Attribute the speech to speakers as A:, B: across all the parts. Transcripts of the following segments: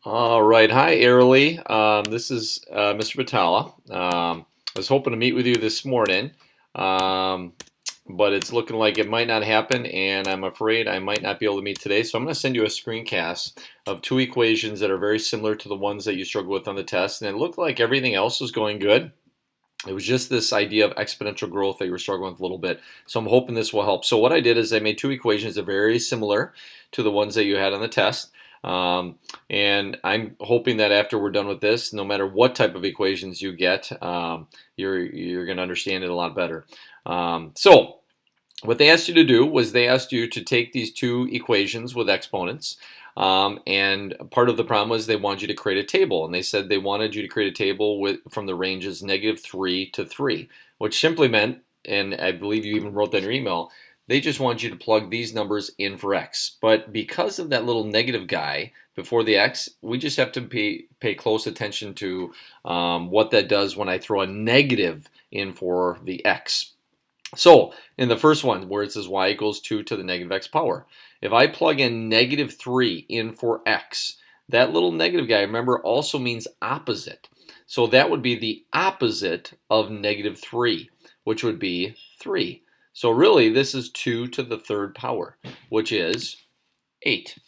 A: All right. Hi, Airly. This is Mr. Batala. I was hoping to meet with you this morning, um, but it's looking like it might not happen, and I'm afraid I might not be able to meet today. So I'm going to send you a screencast of two equations that are very similar to the ones that you struggled with on the test, and it looked like everything else was going good. It was just this idea of exponential growth that you were struggling with a little bit. So I'm hoping this will help. So what I did is I made two equations that are very similar to the ones that you had on the test. And I'm hoping that after we're done with this, no matter what type of equations you get, you're going to understand it a lot better. So what they asked you to do was they asked you to take these two equations with exponents. And part of the problem was they wanted you to create a table. And they said they wanted you to create a table from the ranges -3 to 3, which simply meant, and I believe you even wrote that in your email, they just want you to plug these numbers in for x. But because of that little negative guy before the x, we just have to pay close attention to what that does when I throw a negative in for the x. So in the first one where it says y equals 2 to the negative x power, if I plug in -3 in for x, that little negative guy, remember, also means opposite. So that would be the opposite of -3, which would be 3. So really this is 2 to the third power, which is 8.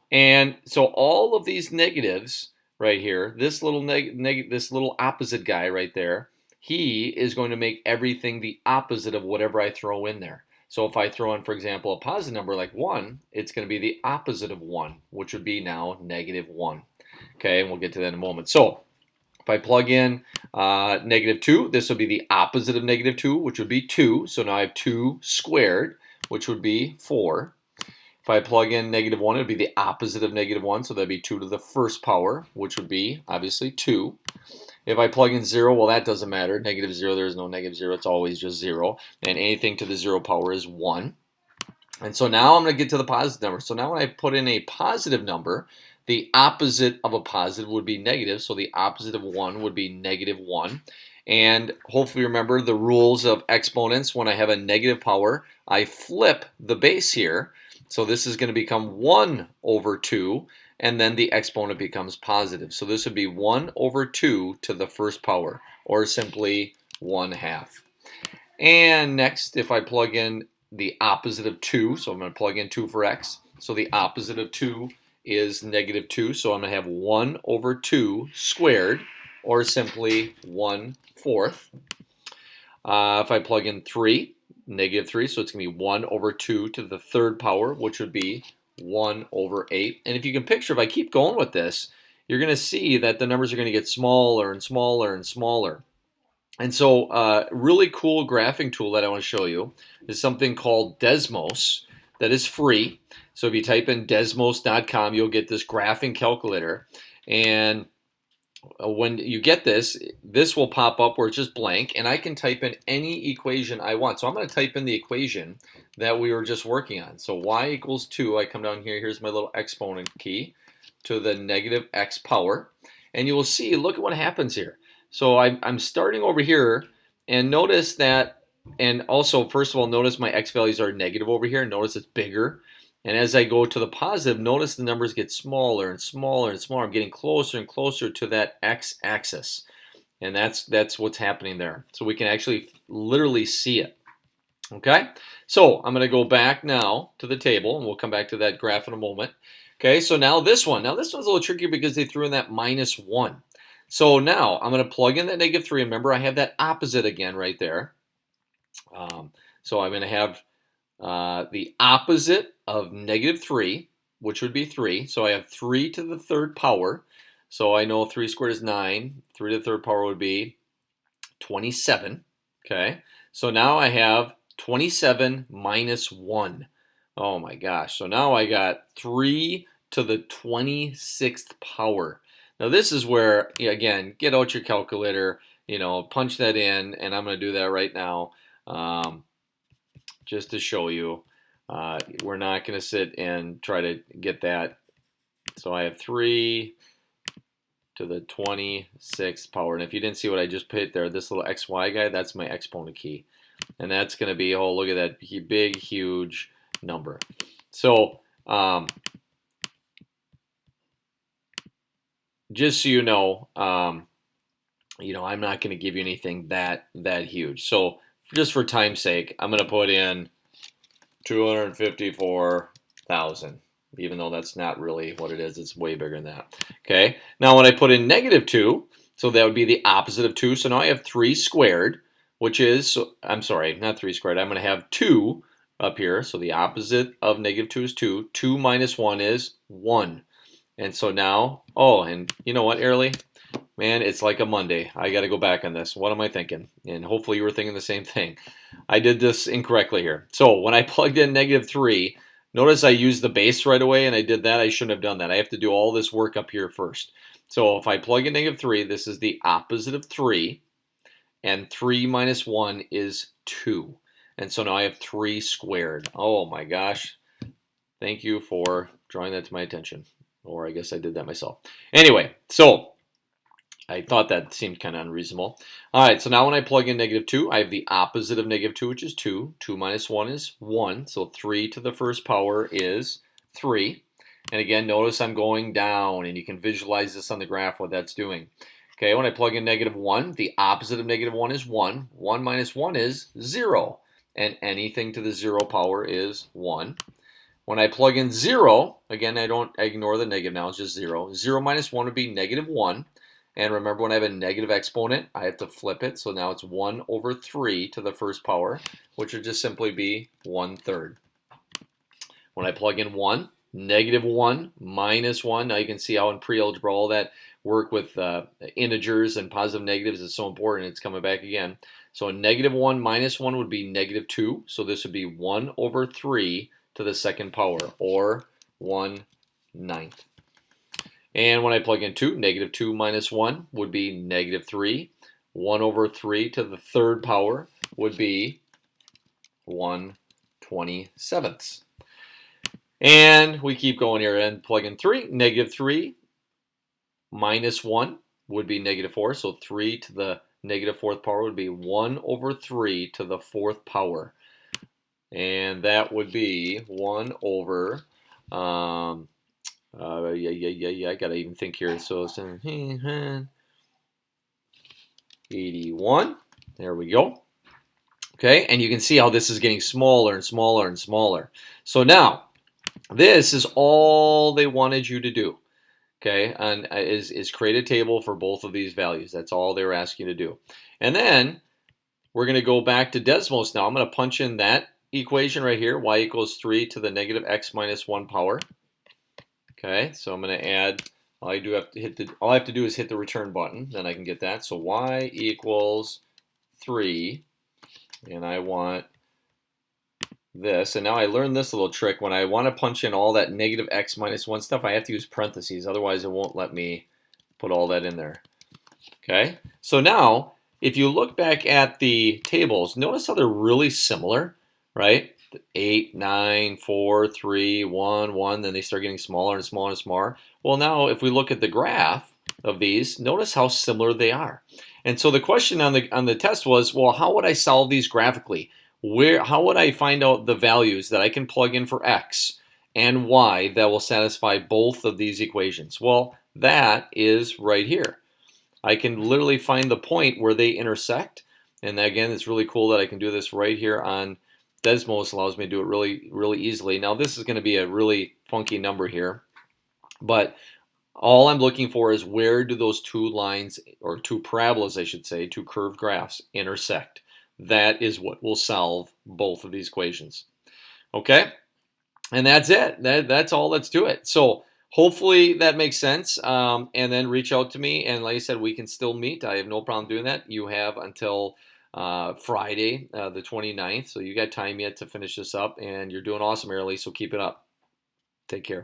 A: And so all of these negatives right here, this little this little opposite guy right there, he is going to make everything the opposite of whatever I throw in there. So if I throw in, for example, a positive number like 1, it's going to be the opposite of 1, which would be now -1. Okay, and we'll get to that in a moment. So if I plug in -2, this would be the opposite of -2, which would be 2. So now I have 2 squared, which would be 4. If I plug in -1, it would be the opposite of -1, so that'd be 2 to the first power, which would be, obviously, 2. If I plug in 0, well, that doesn't matter. -0, there is no -0. It's always just 0. And anything to the 0 power is 1. And so now I'm going to get to the positive number. So now when I put in a positive number, the opposite of a positive would be negative. So the opposite of 1 would be -1. And hopefully remember the rules of exponents. When I have a negative power, I flip the base here. So this is going to become 1 over 2, and then the exponent becomes positive. So this would be 1 over 2 to the first power, or simply 1/2. And next, if I plug in the opposite of 2, so I'm going to plug in 2 for x. So the opposite of 2 is -2, so I'm going to have 1 over 2 squared, or simply 1/4. If I plug in 3, -3, so it's going to be 1 over 2 to the third power, which would be 1 over 8. And if you can picture, if I keep going with this, you're going to see that the numbers are going to get smaller and smaller and smaller. And so really cool graphing tool that I want to show you is something called Desmos that is free. So if you type in desmos.com, you'll get this graphing calculator. And when you get this, this will pop up where it's just blank, and I can type in any equation I want. So I'm going to type in the equation that we were just working on. So y equals 2, I come down here, here's my little exponent key, to the negative x power. And you will see, look at what happens here. So I'm starting over here, and notice that, and also, first of all, notice my x values are negative over here. Notice it's bigger. And as I go to the positive, notice the numbers get smaller and smaller and smaller. I'm getting closer and closer to that x-axis. And that's what's happening there. So we can actually literally see it. Okay, so I'm going to go back now to the table, and we'll come back to that graph in a moment. Okay, so now this one's a little tricky because they threw in that -1. So now I'm going to plug in that -3. Remember, I have that opposite again right there. So I'm going to have the opposite of -3, which would be 3. So I have 3 to the third power. So I know 3 squared is 9. 3 to the third power would be 27. Okay, so now I have 27 minus 1. Oh my gosh. So now I got 3 to the 26th power. Now this is where, again, get out your calculator, punch that in, and I'm going to do that right now just to show you. We're not going to sit and try to get that. So I have 3 to the 26th power. And if you didn't see what I just put there, this little XY guy, that's my exponent key. And that's going to be, oh, look at that big, huge number. So just so you know, I'm not going to give you anything that huge. So just for time's sake, I'm going to put in 254,000, even though that's not really what it is. It's way bigger than that. Okay. Now when I put in -2, so that would be the opposite of 2. So now I have 3 squared, which is, so, I'm sorry, not 3 squared. I'm going to have 2 up here. So the opposite of -2 is 2. 2 minus 1 is 1. And so now, oh, and you know what, Airly? Man, it's like a Monday. I got to go back on this. What am I thinking? And hopefully you were thinking the same thing. I did this incorrectly here. So when I plugged in -3, notice I used the base right away, and I did that. I shouldn't have done that. I have to do all this work up here first. So if I plug in -3, this is the opposite of 3, and 3 minus 1 is 2. And so now I have 3 squared. Oh my gosh. Thank you for drawing that to my attention. Or I guess I did that myself. Anyway, so I thought that seemed kind of unreasonable. All right, so now when I plug in -2, I have the opposite of -2, which is 2. 2 minus 1 is 1. So 3 to the first power is 3. And again, notice I'm going down, and you can visualize this on the graph, what that's doing. Okay, when I plug in -1, the opposite of -1 is 1. 1 minus 1 is 0. And anything to the 0 power is 1. When I plug in 0, again, I ignore the negative now, it's just 0. 0 minus 1 would be -1. And remember, when I have a negative exponent, I have to flip it. So now it's 1 over 3 to the first power, which would just simply be 1/3. When I plug in 1, -1 minus 1. Now you can see how in pre-algebra all that work with integers and positive negatives is so important. It's coming back again. So -1 minus 1 would be -2. So this would be 1 over 3 to the second power, or 1/9. And when I plug in 2, -2 minus 1 would be -3. 1 over 3 to the third power would be 1/27. And we keep going here and plug in 3. -3 minus 1 would be -4. So 3 to the -4th power would be 1 over 3 to the 4th power. And that would be 1 over... I gotta even think here. So it's 81. There we go. Okay, and you can see how this is getting smaller and smaller and smaller. So now, this is all they wanted you to do. Okay, and is create a table for both of these values. That's all they were asking you to do. And then we're going to go back to Desmos now. I'm going to punch in that equation right here, y equals 3 to the -x minus 1 power. Okay, so I'm going to add, all I have to do is hit the return button, then I can get that. So y equals 3, and I want this. And now I learned this little trick. When I want to punch in all that -x minus 1 stuff, I have to use parentheses. Otherwise, it won't let me put all that in there. Okay, so now, if you look back at the tables, notice how they're really similar, right? 8, 9, 4, 3, 1, 1, then they start getting smaller and smaller and smaller. Well, now if we look at the graph of these, notice how similar they are. And so the question on the test was, well, how would I solve these graphically? How would I find out the values that I can plug in for x and y that will satisfy both of these equations? Well, that is right here. I can literally find the point where they intersect. And again, it's really cool that I can do this right here on Desmos. Allows me to do it really, really easily. Now, this is going to be a really funky number here, but all I'm looking for is where do those two lines, or two parabolas, I should say, two curved graphs intersect. That is what will solve both of these equations. Okay? And that's it. That's all that's to it. So hopefully that makes sense. And then reach out to me. And like I said, we can still meet. I have no problem doing that. You have until Friday, the 29th. So you got time yet to finish this up. And you're doing awesome, Early. So keep it up. Take care.